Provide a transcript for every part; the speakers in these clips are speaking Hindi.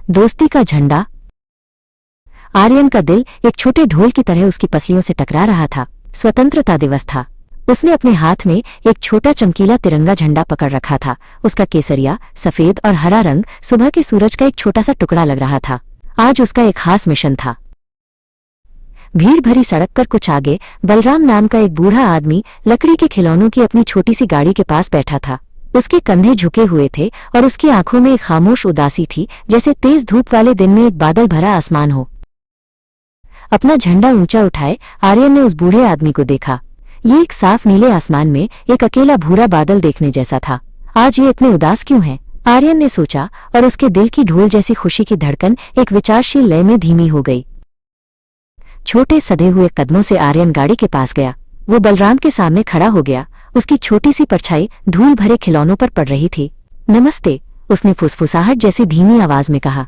दोस्ती का झंडा। आर्यन का दिल एक छोटे ढोल की तरह उसकी पसलियों से टकरा रहा था। स्वतंत्रता दिवस था। उसने अपने हाथ में एक छोटा चमकीला तिरंगा झंडा पकड़ रखा था। उसका केसरिया, सफेद और हरा रंग सुबह के सूरज का एक छोटा सा टुकड़ा लग रहा था। आज उसका एक खास मिशन था। भीड़ भरी सड़क पर कुछ आगे बलराम नाम का एक बूढ़ा आदमी लकड़ी के खिलौनों की अपनी छोटी सी गाड़ी के पास बैठा था। उसके कंधे झुके हुए थे और उसकी आंखों में एक खामोश उदासी थी, जैसे तेज धूप वाले दिन में एक बादल भरा आसमान हो। अपना झंडा ऊंचा उठाए आर्यन ने उस बूढ़े आदमी को देखा। ये एक साफ नीले आसमान में एक अकेला भूरा बादल देखने जैसा था। आज ये इतने उदास क्यों हैं? आर्यन ने सोचा और उसके दिल की ढोल जैसी खुशी की धड़कन एक विचारशील लय में धीमी हो गई। छोटे सधे हुए कदमों से आर्यन गाड़ी के पास गया। वो बलराम के सामने खड़ा हो गया। उसकी छोटी सी परछाई धूल भरे खिलौनों पर पड़ रही थी। नमस्ते, उसने फुसफुसाहट जैसी धीमी आवाज में कहा।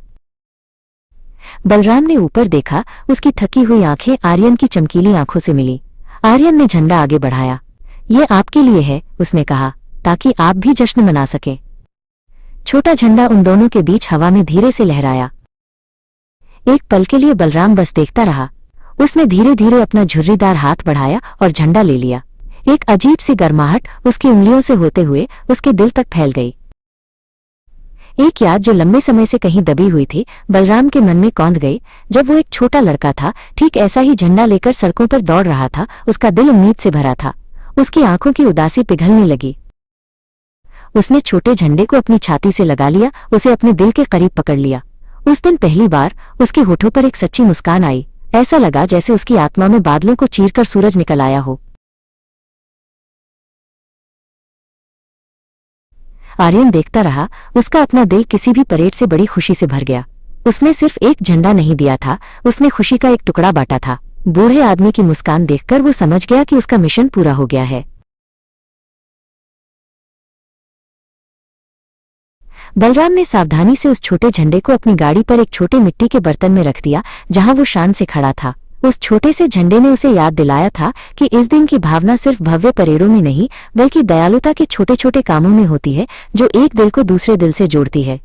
बलराम ने ऊपर देखा। उसकी थकी हुई आंखें आर्यन की चमकीली आंखों से मिली। आर्यन ने झंडा आगे बढ़ाया। ये आपके लिए है, उसने कहा, ताकि आप भी जश्न मना सकें। छोटा झंडा उन दोनों के बीच हवा में धीरे से लहराया। एक पल के लिए बलराम बस देखता रहा। उसने धीरे धीरे अपना झुर्रीदार हाथ बढ़ाया और झंडा ले लिया। एक अजीब सी गर्माहट उसकी उंगलियों से होते हुए उसके दिल तक फैल गई। एक याद जो लंबे समय से कहीं दबी हुई थी बलराम के मन में कौंध गई। जब वो एक छोटा लड़का था, ठीक ऐसा ही झंडा लेकर सड़कों पर दौड़ रहा था। उसका दिल उम्मीद से भरा था। उसकी आंखों की उदासी पिघलने लगी। उसने छोटे झंडे को अपनी छाती से लगा लिया, उसे अपने दिल के करीब पकड़ लिया। उस दिन पहली बार उसके होठों पर एक सच्ची मुस्कान आई। ऐसा लगा जैसे उसकी आत्मा में बादलों को चीरकर सूरज निकल आया हो। आर्यन देखता रहा। उसका अपना दिल किसी भी परेड से बड़ी खुशी से भर गया। उसने सिर्फ एक झंडा नहीं दिया था, उसने खुशी का एक टुकड़ा बांटा था। बूढ़े आदमी की मुस्कान देखकर वो समझ गया कि उसका मिशन पूरा हो गया है। बलराम ने सावधानी से उस छोटे झंडे को अपनी गाड़ी पर एक छोटे मिट्टी के बर्तन में रख दिया, जहां वो शान से खड़ा था। उस छोटे से झंडे ने उसे याद दिलाया था कि इस दिन की भावना सिर्फ भव्य परेडों में नहीं, बल्कि दयालुता के छोटे छोटे कामों में होती है, जो एक दिल को दूसरे दिल से जोड़ती है।